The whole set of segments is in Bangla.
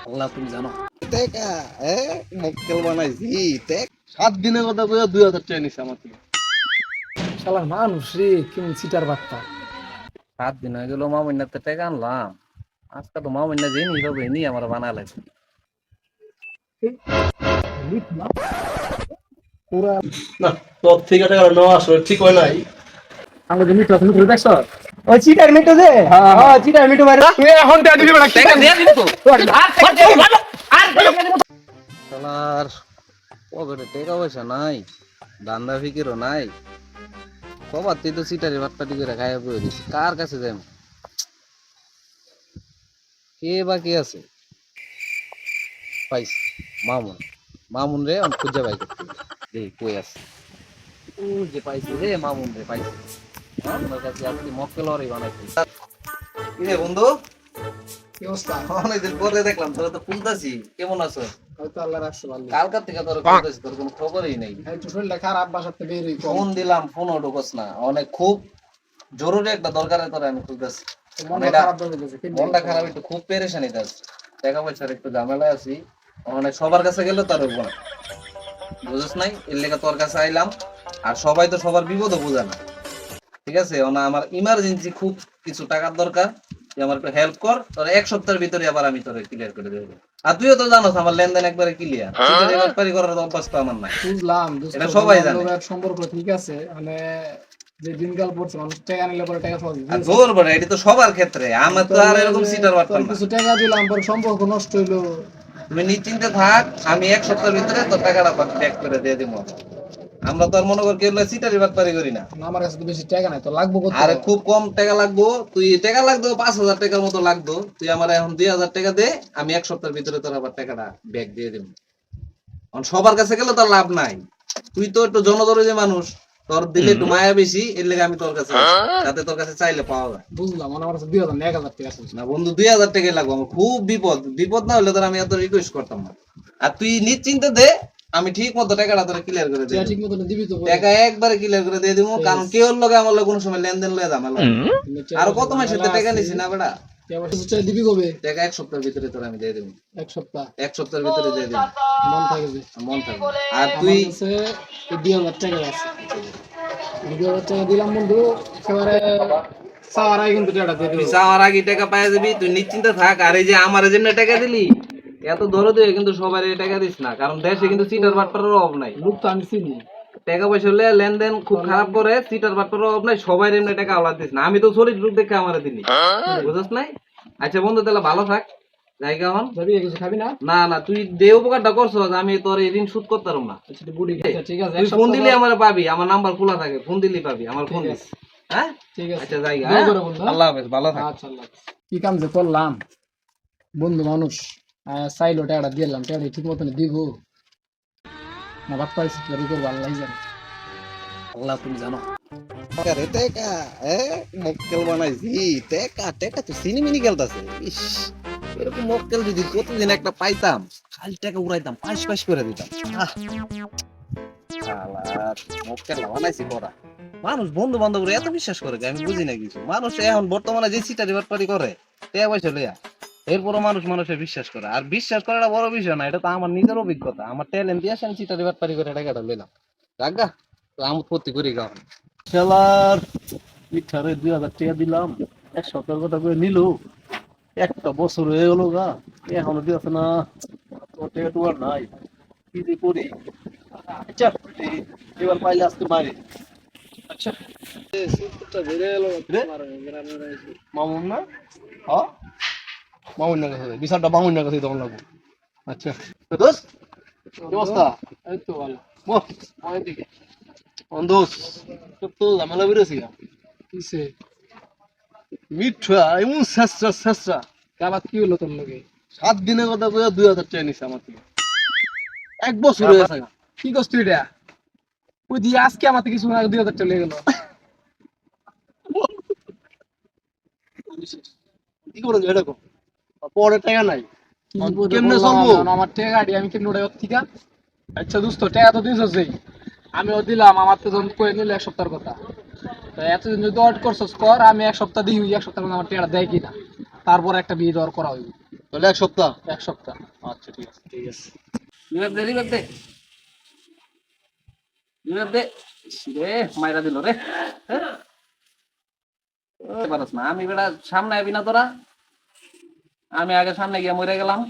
আল্লাহ তুমি জানো টেকা মক্কেল বানাইছি 7 দিনের কথা কইয়া 2000 টাকা নিছে আমার থেকে। শালা মানুষ রে কেমন সিটার বার্তা 7 দিন হয়ে গেল মামুন্যাতে টাকা আনলাম আজকে তো মামুন্যা যে নি হবে নি আমার বানা লাগবে পুরা না, তোর থেকে টাকা নেওয়া আসলে ঠিক হয় নাই। আমাকে মিট তুমি করে দেখছ ওই চিটার মিটো দে হ্যাঁ চিটার মিটো মারে তুই এখন টাকা দিবি না, টাকা দিয়ে দিবি তো আর টাকা দিয়ে দিবি আর শালার পকেটে টাকা পয়সা নাই দান্দা ফিকিরও নাই কবার তুই তো সিটারি বাটপাটি করে খাইয়া বয়ে দিস কার কাছে যাই কে বা কে আছে পাইছি মামুন মামুন রে আমি খুঁজে পাই দেখি কই আছে ও যে পাইছি রে মামুন রে পাইছি আমার কাছে আজকে মক্কেলরই বানাইছি কি রে বন্ধু কি অবস্থা? অনেকদিন পরে দেখলাম তোরা তো ফুলতাছি কেমন আছো হয়তো আল্লাহ রাখছে ভালো। কালকার থেকে তোরা ফুলতাছি তোর কোনো খবরই নেই একটু শরীরটা খারাপ, বাসাতে বের হই কম। ফোন দিলাম ফোনও ঢুকস না অনেক খুব জরুরি একটা দরকারে তোরা আমি খুঁজতেছি মনটা এটা- খারাপ হয়ে গেছে। মনটা খারাপ একটু খুব পেরেশানিতে আছে টাকা পয়সার একটু ঝামেলায় আছি মানে সবার কাছে গেলে তার হইব না বুঝছ নাই এর লেগে তোর কাছে আইলাম আর সবাই তো সবার বিপদও বোঝে না ঠিক আছে আমার ইমার্জেন্সি খুব কিছু টাকার দরকার তুই আমার একটু হেল্প কর তোর 1 সপ্তাহের ভিতরে আবার আমি তোর ক্লিয়ার করে দেবো আর তুইও তো জানোস আমার লেনদেন একবারে ক্লিয়ার ব্যাপারি করার অভ্যাস তো আমার নাই বুঝলাম, দোস্ত, এটা সবাই জানে। লোকের সম্পর্ক ঠিক আছে, মানে যে দিনকাল পড়ছে মানুষ টাকা নিলে পরে টাকা পাওয়া আর যায়। জোর বড় এটা তো সবার ক্ষেত্রে আমার তো আর এরকম সিটার বাটপার না কিছু টাকা দিলাম, পরে সম্পর্ক নষ্ট হইলো। তুমি নিশ্চিন্তে থাক আমি 1 সপ্তাহের ভিতরে তোর টাকাটা ব্যাক করে দিয়ে দিব আমরা তো আর মনে করি কেউ সিটারি বাটপারি করি না আমার কাছে তো বেশি টাকা নাই, তো লাগবো কত? আরে খুব কম টাকা লাগবো তুই টাকা লাগতো 5,000 টাকার মতো লাগতো তুই আমার এখন 2,000 টাকা দে আমি 1 সপ্তাহের ভিতরে তোর আবার টাকাটা ব্যাক দিয়ে দেবো সবার কাছে গেলে তোর লাভ নাই তুই তো একটু জনদরদি মানুষ তোর দিলে একটু মায়া বেশি এর লেগে আমি তোর কাছে আসি, যাতে তোর কাছে চাইলে পাওয়া যায় বুঝলাম, মানে আমার কাছে 2000 না 1000 টাকা আছে। না বন্ধু 2,000 টাকাই লাগবে আমার খুব বিপদ বিপদ না হলে তোর আমি এত রিকোয়েস্ট করতাম না আর তুই নিশ্চিন্তে দে আমি ঠিক মতো টাকাটা তোর ক্লিয়ার করে টাকা দিই ঠিক মতো দিবি তো? টাকা একবারে ক্লিয়ার করে দিয়ে দিব কারণ কেউ লগে আমার লগে কোনো সময় লেনদেন লয়ে ঝামেলা আর কত মাসের টাকা নিছি না বেটা দিবি কবে? টাকা 1 সপ্তাহের ভিতরে তোর আমি দিয়ে দেবো এক সপ্তাহ 1 সপ্তাহের ভিতরে দিয়ে দেবো মন থাকে যে মন থাকবে আর তুই আমার কাছে এই 2000 টাকা আছে। 2000 টাকা দিলাম বন্ধু, একেবারে চাওয়ার আগে কিন্তু টাকা দিয়ে তুই দিবি। যাওয়ার আগে টাকা পাইয়া যাবি তুই নিশ্চিন্তে থাক আর এই যে আমার যেমনি টাকা দিলি এত ধরো দিয়ে কিন্তু সবার টাকা দিস না কারণ দেশে কিন্তু সিটার বাটপারের অভাব নাই লোক তো আমি চিনি। টাকা পয়সা হলে লেনদেন খুব খারাপ করে সিটার বাটপারের অভাব নাই সবাই এমনি টাকা আওলাদ দিস না আমি তো শরীর রূপ দেখে আমার দিলি বুঝছ নাই আচ্ছা বন্ধু তাহলে ভালো থাক জায়গা হন যাবি কিছু খাবি না? না না তুই যে উপকারটা করছো আমি তোর এই ঋণ শোধ করতে পারবো না আচ্ছা বুড়ি ঠিক আছে, তুই ফোন দিলে আমার পাবি আমার নাম্বার খোলা থাকে ফোন দিলি পাবি আমার ফোন ঠিক দিস আছে। হ্যাঁ ঠিক আছে, আচ্ছা জায়গা দোয়া করো বন্ধু, হ্যাঁ? আল্লাহ হাফেজ ভালো থাক আচ্ছা আল্লাহ হাফেজ। কি কাম যে করলাম বন্ধু মানুষ, চাইলো টাকাটা দিলাম, টাকাটা ঠিক মতন দিব না বাদ পাইছি করবো আল্লাহ জানে। আল্লাহ তুমি জানো আরে টেকা মক্কেল বানাইছি টেকা তো সিনেমিনি খেলতাছে। ইস এরকম মক্কেল যদি প্রতিদিন একটা পাইতাম খালি টাকা উড়াইতাম পাশ পাশ করে দিতাম শালার মক্কেল বানাইছি করা মানুষ বন্ধু বান্ধব এত বিশ্বাস করে আমি বুঝি না কিছু মানুষ এখন বর্তমানে যে সিটারি বাটপারি করে টাকা পয়সা লইয়া এরপরও মানুষ মানুষের বিশ্বাস করে আর বিশ্বাস করাটা বড় বিষয় না এটা তো আমার নিজের অভিজ্ঞতা আমার ট্যালেন্ট দিয়ে আমি সিটারি বাটপারি করে টাকাটা লইলাম রাগা তো আমার প্রতি করি গাও খেলার মিঠারে 2000 টাকা দিলাম, 1 সপ্তাহের কথা করে নিল, একটা বছর হয়ে গেল গা, এখনো দিয়েছে না। তোর টাকা তো আর নাই, কি যে করি। আচ্ছা এবার পাইলে আসতে পারে। আচ্ছা মামুন না, হ্যাঁ মামুন না কাছে বিচারটা মামুন না কাছে তখন লাগবো। আচ্ছা দোস্ত কি অবস্থা? এই তো ভালো। বল আমার দিকে দোষ তো ঝামেলা বেরোছি গা। কিসে মিঠা এমন শেষরা শেষরা আবার কি হলো তোর লগে? 7 দিনের কথা কইয়া 2000 টাকা নিছে আমার থেকে। 1 বছর হয়ে গেছে গা। কি করছ তুই এটা? ওই দিয়ে আজকে আমার থেকে কিছু আগে 2000 চলে গেল। কি করে এটা কো পরে টাকা নাই কি কেমনে বললাম চলবো? আমার টাকা আডি আমি কেমনে উড়াই থেকে? আচ্ছা দোস্ত টাকা তো দিছস যেই, আমিও দিলাম, আমার তো যখন কয়ে নিল 1 সপ্তাহের কথা, তো এতদিন যদি ওয়েট করছস কর, আমি 1 সপ্তাহ দিই, 1 সপ্তাহের মধ্যে আমার টাকা দেয় কিনা, তারপর একটা বিয়ে দেওয়ার করা হইব। তাহলে 1 সপ্তাহ। 1 সপ্তাহ। আচ্ছা ঠিক আছে। ঠিক আছে। রিভাইভ দে রিভাইভ দে রে মাইরা দিল রে হ্যাঁ? পারস না আমি বেটা সামনে আবি না তোরা আমি আগে সামনে গিয়ে মরে গেলাম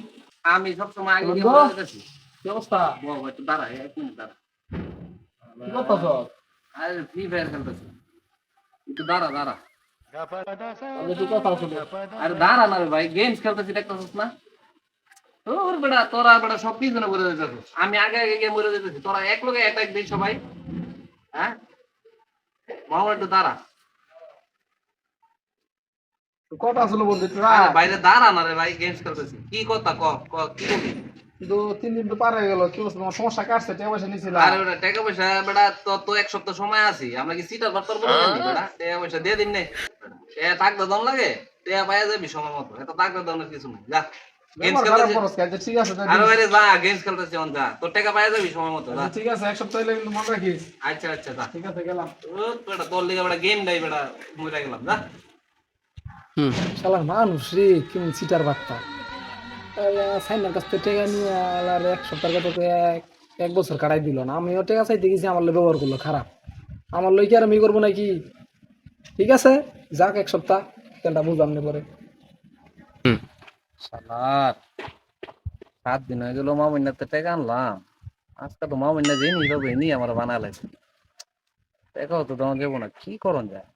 আমি সবসময় আগে গিয়ে বন্ধু, মরে যেতেছি কি অবস্থা? একটু দাঁড়া 1 মিনিট দাঁড়া কি করতেছ? আরে ফ্রি ফায়ার খেলতেছি একটু দাঁড়া দাঁড়া আমি তো কথা শুনে। আরে দাঁড়া না রে ভাই গেমস খেলতেছি দেখতেছিস না তোর বেটা তোরা বেটা সব পিছনে মরে যেতেছিস আমি আগে আগে গিয়ে মরে যেতেছি তোরা এক লগে অ্যাটাক দিই সবাই হ্যাঁ মামা একটু দাঁড়া কথা আসলে বন্ধু, একটু আরে রাখ। বাইরে দাঁড়া না রে ভাই গেমস খেলতেছি কি কথা ক ক কি করবি কিন্তু 3 দিন তো পার হয়ে গেল, কি অবস্থা? তোমার সমস্যা কাটছে, টাকা পয়সা নিছিলা। আরে বেটা টাকা পয়সা বেটা তো তো 1 সপ্তাহ সময় আছি আমরা কি সিটার বার্তার বলে জানি বেটা টাকা পয়সা দিয়ে দিন নে এ থাকতে দম লাগে টাকা পাইয়া যাবি সময় মতো এত থাকতে দমের কিছু নাই যা গেমস ব্যবহার খারাপ খেলতেছি করছ, আচ্ছা ঠিক আছে, তাই আরে দিস। বাইরে যা গেমস খেলতেছি অন যা তোর টাকা পাইয়া যাবি সময় মতো যা আচ্ছা ঠিক আছে, 1 সপ্তাহ হইলে কিন্তু মনে রাখিস। আচ্ছা আচ্ছা যা ঠিক আছে, গেলাম। ও বেটা তোর লিগে বেটা গেম নাই বেটা মরে গেলাম যা শালার মানুষ রে, কেমন সিটার বার্তা। সাইনার কাছ থেকে টাকা নিয়ে আর 1 সপ্তাহের কথা তো 1 বছর কাটাই দিল না। আমিও টাকা চাইতে গেছি, আমার লোক ব্যবহার করলো খারাপ। আমার লই কি আর আমি করবো নাকি? ঠিক আছে, যাক 1 সপ্তাহ, তেলটা বুঝলাম না পরে। শালার 7 দিন হয়ে গেল মামুন্নাতে টাকা আনলাম আজকে তো মামুন্না যে নি হবে নি আমার বানালে টাকাও তো দেওয়া যাবো না কি করন যায়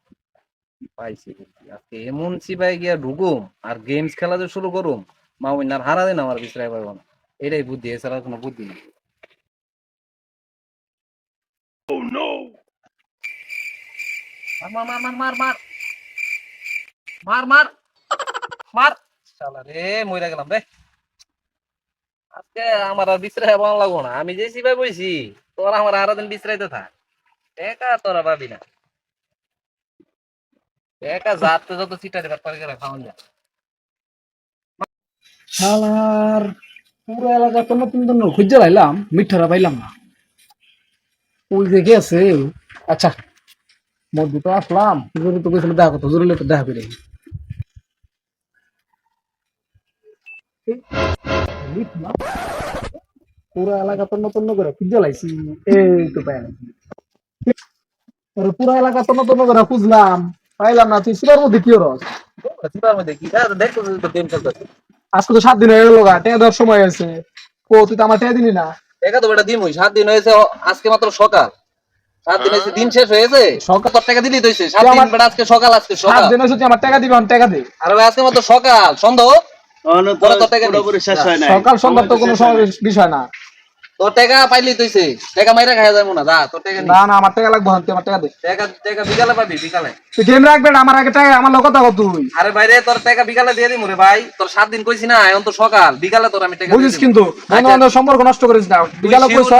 পাইছি বুদ্ধি। আজকে এমন চিপাই গিয়া ঢুকুম আর গেমস খেলা যে শুরু করুম মামুন্নার হারা দিন আমার বিশ্রায় পাবো না এটাই বুদ্ধি এছাড়া কোনো বুদ্ধি নেই মার মার মার মার মার মার মার মার শালা রে মইরা গেলাম রে আজকে আমার আর বিশ্রায় পাওয়া লাগবো না আমি যে চিপাই বইছি তোরা আমার আরো দিন বিশ্রাইতে থাক একা তোরা পাবি না একা যাতে যত চিটা দেবার পারে গেলে খাওয়ান যায় শালার পুরো এলাকা তো নতুন নতুন খুঁজে পাইলাম, মিঠারা পাইলাম না। ওই যে গেছে। আচ্ছা, মধ্যে তো আসলাম, জরুরি তো কইছিল দেখা করতে, জরুরি তো দেখা করে। মিঠা, পুরো এলাকা তো নতুন করে খুঁজে লাইছি, এই তো পাই না। পুরো এলাকা তো নতুন করে খুঁজলাম, পাইলাম না। তুই সিটার মধ্যে কি রস? চিপার মধ্যে কি দেখো তো গেম খেলতেছে আজকে তো 7 দিন হয়ে গেল গা, টেকা দেওয়ার সময় আছে। ও তুই তো আমার টেকা দিলি না। একা তো বেটা দিমই 7 দিন হয়েছে আজকে মাত্র সকাল 7 দিন হয়েছে দিন শেষ হয়েছে সকাল তোর টাকা দিলি তো হয়েছে 7 তুই দিন আমার বেটা আজকে সকাল 7 দিন হয়েছে, তুই আমার টাকা দিবি, আমার টাকা দে। আরে ভাই আজকে মাত্র সকাল সন্ধ্যা পরে তোর টাকা দিই। সকাল সন্ধ্যা তো কোনো বিষয় না। তোর টাকা পাইলি তুইছে টাকা মাইরা খাওয়া যাবো না যা তোর টাকা নি না না, আমার টাকা লাগবে, তুই আমার টাকা দে। টাকা টাকা বিকালে পাবি বিকালে তুই গেম রাখবে না, আমার আগে টাকা, আমার লোক কথা কর তুই। আরে ভাই রে তোর টাকা বিকালে দিয়ে দিমু রে ভাই তোর 7 দিন কইছি না এখন তো সকাল বিকালে তোর আমি টাকা বুঝিস কিন্তু বন্ধু বান্ধব সম্পর্ক নষ্ট করিস না। বিকালে কইছ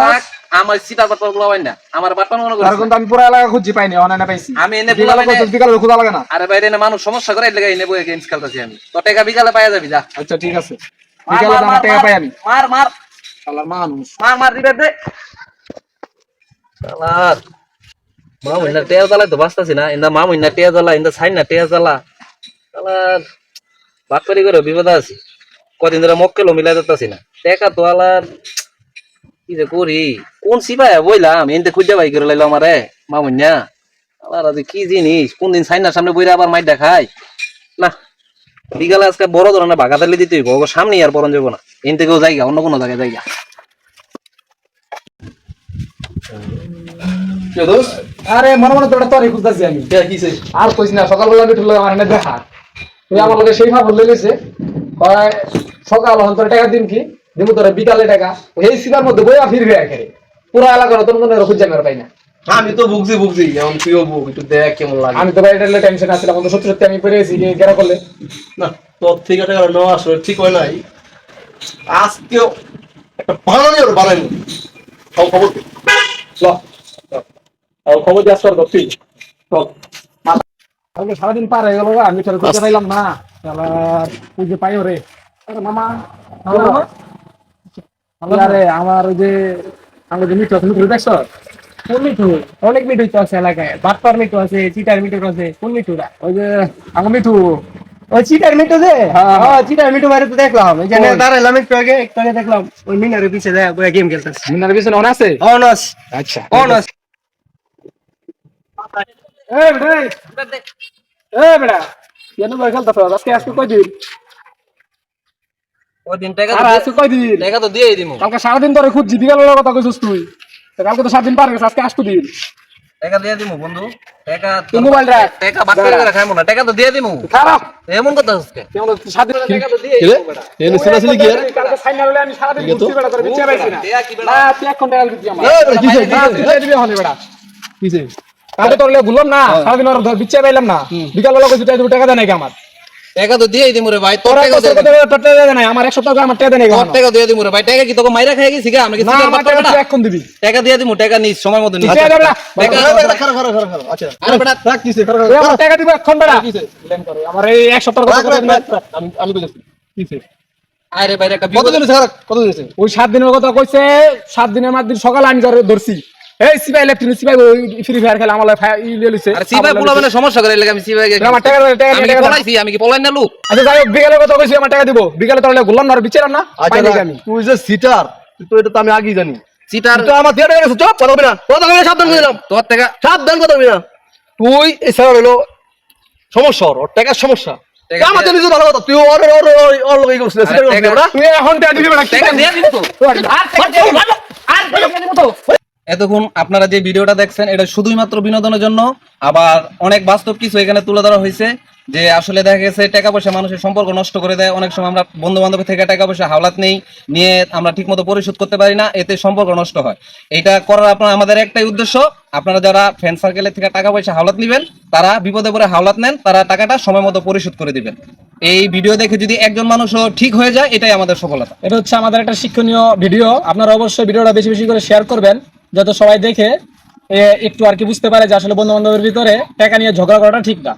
আমার সিটার বাটপার গুলো না আমার বাটপার মনে তার করিস কিন্তু আমি পুরো এলাকা খুঁজি পাইনি, অনলাইনে পাইছি। আমি এনে বিকালে কইছ, বিকালে খোঁজা লাগে না। আরে বাইরে না মানুষ সমস্যা করে এর লাগি এনে বইয়ে গেমস খেলতেছি আমি তোর টাকা বিকালে পাইয়া যাবি যা আচ্ছা ঠিক আছে, বিকালে আমার টাকা পাই আমি। মার মার শালার মানুষ। মার মার দিবে দে শালার মামুন্না টেয়া জ্বালাই তো বাঁচতাছি না ইন্দা মামুন্না টেয়া জ্বালা ইন্দা সাইন না টেয়া জ্বালা শালার বাটপারি করে বিপদ আছি কদিন ধরে মক্কেলও মিলাই দিতেছি না টাকা তো আলার কি যে করি কোন সিপাই বইলাম এনতে খুঁজে বাই করে লাইলো আমারে মামুন্না আলার আজ কি জিনিস কোন দিন সাইনার সামনে বইরা আবার মাইর দেখাই না বিকালে আজকে বড় ধরনের বাগাতালি দিতে হইব ওর সামনে আর পরন যাবো না এন থেকেও জায়গা অন্য কোনো জায়গায় জায়গা আরে মনে মনে তোরা তোরই খুঁজতেছি আমি। আর কইস না, সকালবেলা আমি ঠুলো আমার এনে দেখা। তুই আমার লোকে সেই ভাব বলে গেছে, কয় সকাল হন তোর টাকা দিন কি দিব, তোরা বিকালে টাকা। এই সিবার মধ্যে বইয়া ফিরবে একেবারে পুরো এলাকা নতুন কোনো খুঁজে আমি আর পাই না। আমি তো বুঝছি এখন তুইও বুক একটু দেখ কেমন লাগে। আমি তো ভাই এটা টেনশন আসছিলাম, কিন্তু সত্যি সত্যি আমি পেরেছি যে গেরা করলে না তোর থেকে টাকা নেওয়া আসলে ঠিক হয় নাই। আজকেও একটা বানানি ওর বানাইনি খবর দে। ল খবর দিয়ে আসবার তুই চল। কালকে সারাদিন পার হয়ে গেল, আমি তোর খুঁজে পাইলাম না। খুঁজে পাইও রে। আরে মামা, আরে আমার ওই যে আমার যে মিঠু আছে, মিঠু দেখছ? কোন মিঠু? অনেক মিঠু তো আছে এলাকায়, বাটপার মিঠু আছে, চিটার মিঠু আছে, কোন মিঠুরা? ওই যে আমার মিঠু ওই চিটার মিটু যে চিটার মিটু বাইরে তো দেখলাম এখানে দাঁড়াইলাম একটু আগে দেখলাম ওই মিনারের পিছে যায় বইয়া গেম খেলতেছে। মিনার পিছনে অন আছে অনস আচ্ছা অনস এ বেটা কেন বই খেলতেছ আজকে কয় দিন ওই দিন টাকা আর আজকে কয় দিন টাকা তো দিয়েই দিমু। কালকে সারাদিন ধরে খুঁজছি বিকালের কথা কইছিস তুই তো কালকে তো 7 দিন পার গেছে আজকে 8 দিন টাকা দিয়ে দিমু বন্ধু। টাকা তুই মোবাইল রাখ টাকা বাদ করে খাইমু না, টাকা তো দিয়ে দিমু। খারাপ এমন কথা হচ্ছে কেমন 7 দিন টাকা তো দিয়ে এনে ছেলে কি আর কালকে ফাইনাল হলে আমি সারাদিন ঘুরছি বেটা করে বিচ্ছে পাইছি না টাকা কি না তুই এখন টাকা দিবি আমার কিসে না তুই দিবি হনে বেটা কিসে কালকে তোর লে ভুললাম না সারাদিন আর বিচ্ছে পাইলাম না বিকাল বেলা কইছি টাকা দেয় নাকি আমার টাকা তো দিয়েই দিমু রে ভাই। তোর তোরা টাকা কত দিয়ে দিমু। টাকা দেয় না আমার 1 সপ্তাহ আগে আমার টাকা দেয় নাকি তোর টাকা দিয়ে দিমু রে ভাই। টাকা কি তোকে মাইরা খাই গেছি গা? আমরা কি না সিগারেট আমার বাদ টাকা করব না? তুই এখন দিবি টাকা দিয়ে দিমু, টাকা নিস সময় মতো নিস। টাকা দেবে না টাকা আচ্ছা আরে বেটা রাখ কিসে তুই আমার টাকা দিবি এখন বেটা আমার এই 1 সপ্তাহ কথা আমি বুঝেছি কিসে আরে ভাই একটা কত বিপদ দিন স্যার কত দিন ওই 7 দিনের কথা কইছে 7 দিনের মাঝদিন সকালে আমি ধরছি এই সিপাই ইলেকট্রনিক সিপাই ফ্রি ফায়ার খেলা আমার লইছে আর সিবাই পোলা মানে সমস্যা করে লাগে আমি সিবাই আমার টাকা টাকা আমি কি টাকা পলাইছি? আমি কি পলাই না লোক? আচ্ছা যাই হোক বিকালে কথা কইছি আমার টাকা দিব বিকালে তোর ঘুরলাম না আর বিচারাম না পাই নাকি আমি তুই যে সিটার তুই এটা তো আমি আগেই জানি চিটার তুই আমার দিয়ে গেছে চুপ কথা বলবি না কথা বলবি না সাবধান করে দিলাম তোর টাকা সাবধান কথা বলবি না তুই এছাড়া হলো সমস্যা ওর টাকার সমস্যা টাকা আমার তো নিজের ভালো কথা তুই ওর লোকই করছিস সেটা করছিস না তুই এখন টাকা দিবি না টাকা দিয়ে দিন তো। আর টাকা দিবি না আর টাকা দিব তো এতক্ষণ আপনারা যে ভিডিওটা দেখছেন এটা শুধুই মাত্র বিনোদনের জন্য, আবার অনেক বাস্তব কিছু এখানে তুলে ধরা হয়েছে যে আসলে দেখা গেছে টাকা পয়সা মানুষের সম্পর্ক নষ্ট করে দেয়। অনেক সময় আমরা বন্ধু বান্ধব থেকে টাকা পয়সা হাওলাত নেই, নিয়ে আমরা ঠিক মতো পরিশোধ করতে পারি না, এতে সম্পর্ক নষ্ট হয়। এটা করার আপনার আমাদের একটাই উদ্দেশ্য, আপনারা যারা ফ্রেন্ড সার্কেলের থেকে টাকা পয়সা হাওলাত নেবেন তারা বিপদে পড়ে হাওলাত নেন, তারা টাকাটা সময় মতো পরিশোধ করে দিবেন। এই ভিডিও দেখে যদি একজন মানুষও ঠিক হয়ে যায় এটাই আমাদের সফলতা। এটা হচ্ছে আমাদের একটা শিক্ষণীয় ভিডিও আপনারা অবশ্যই ভিডিওটা বেশি বেশি করে শেয়ার করবেন যাতে সবাই দেখে একটু আর কি বুঝতে পারে যে আসলে বন্ধু বান্ধবের ভিতরে টাকা নিয়ে ঝগড়া করাটা ঠিক না।